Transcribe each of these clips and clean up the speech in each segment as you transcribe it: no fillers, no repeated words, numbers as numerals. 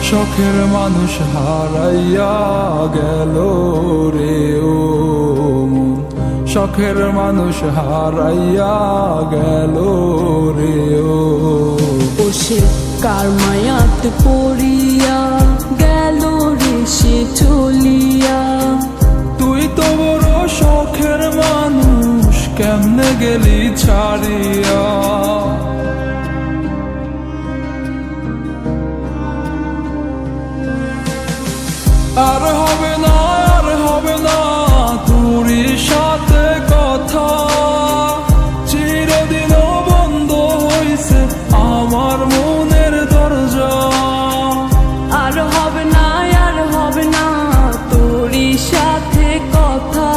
শখের মানুষ হারাইয়া গেল রে ও মন, শখের মানুষ হারাইয়া গেল রে ও। সে কার মায়াত পড়িয়া গেল রে সে চলিয়া। তুই তো বড় শখের মানুষ, কেমনে গেলি ছাড়িয়া। আর হবে না, আর হবে না তোরই সাথে কথা, চিরদিনও বন্ধ হইছে আমার মনের দরজা। আর হবে না, আর হবে না তোরই সাথে কথা,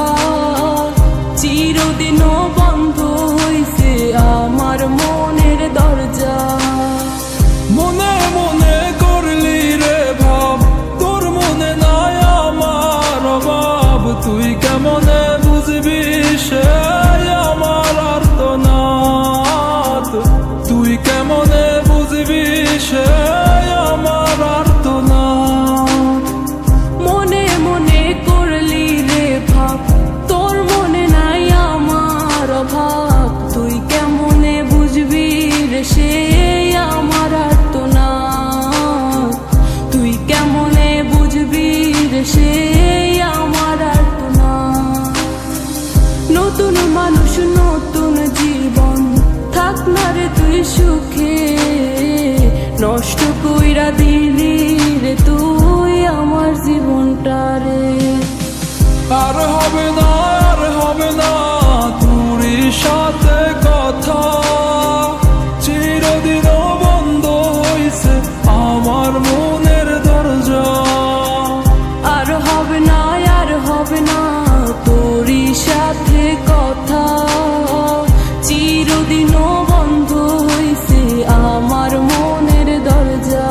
চিরদিনও বন্ধ হইছে আমার মনের দরজা। মনে মনে করলি রে ভাব, তোর মনে নাই আমার অভাব। তুই কেমনে বুঝবি সে আমার আর্তনাদ, তুই কেমনে বুঝবি সে আমার আর্তনাদ। মনে মনে করলি রে ভাব, তোর মনে নাই আমার অভাব। তুই কেমনে বুঝবি রে সে আমার আর্তনাদ, তুই কেমনে বুঝবি রে সে আমার আর্তনাদ। নতুন মানুষ নতুন জীবন, থাক না রে তুই সুখে, নষ্ট কইরা দিলি রে তুই আমার জীবনটা রে। আর হবে না, আর হবে না তোরই সাথে কথা, চিরদিনও বন্ধ হইছে আমার মনের দরজা। আর হবে না, আর হবে না তোরই সাথে কথা, চিরদিনও বন্ধ হইছে আমার মনের দরজা।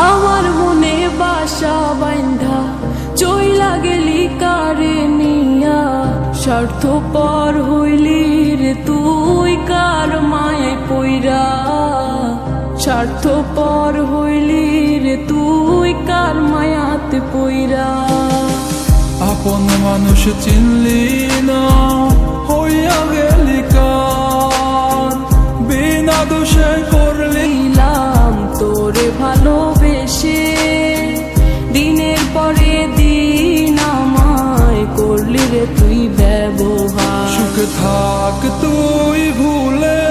আমার মনে বাসা বাইন্ধা চইলা গেলি কারে নিয়া, স্বার্থপর হইলি রে তুই কার মায়ে পইরা। স্বার্থপর হইলি রে তুই কার মায়াতে পইরা। আপন মানুষ চিনলি না, হইয়া গেলি কার, বিনা দোষে করলি দিলাম তোরে ভালোবেসে, দিনের পরে দিন আমায় করলি রে তুই ব্যবহার। সুখে থাক তুই ভুলে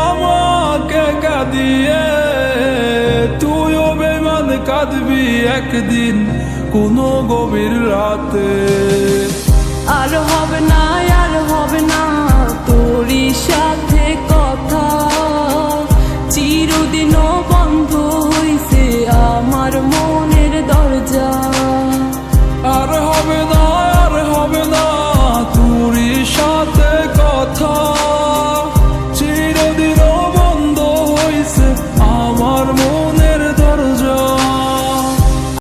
আমাকে কাঁদিয়ে, তুইও বেমান কাঁদবি একদিন কোনো গভীর রাতে। আর হবে না,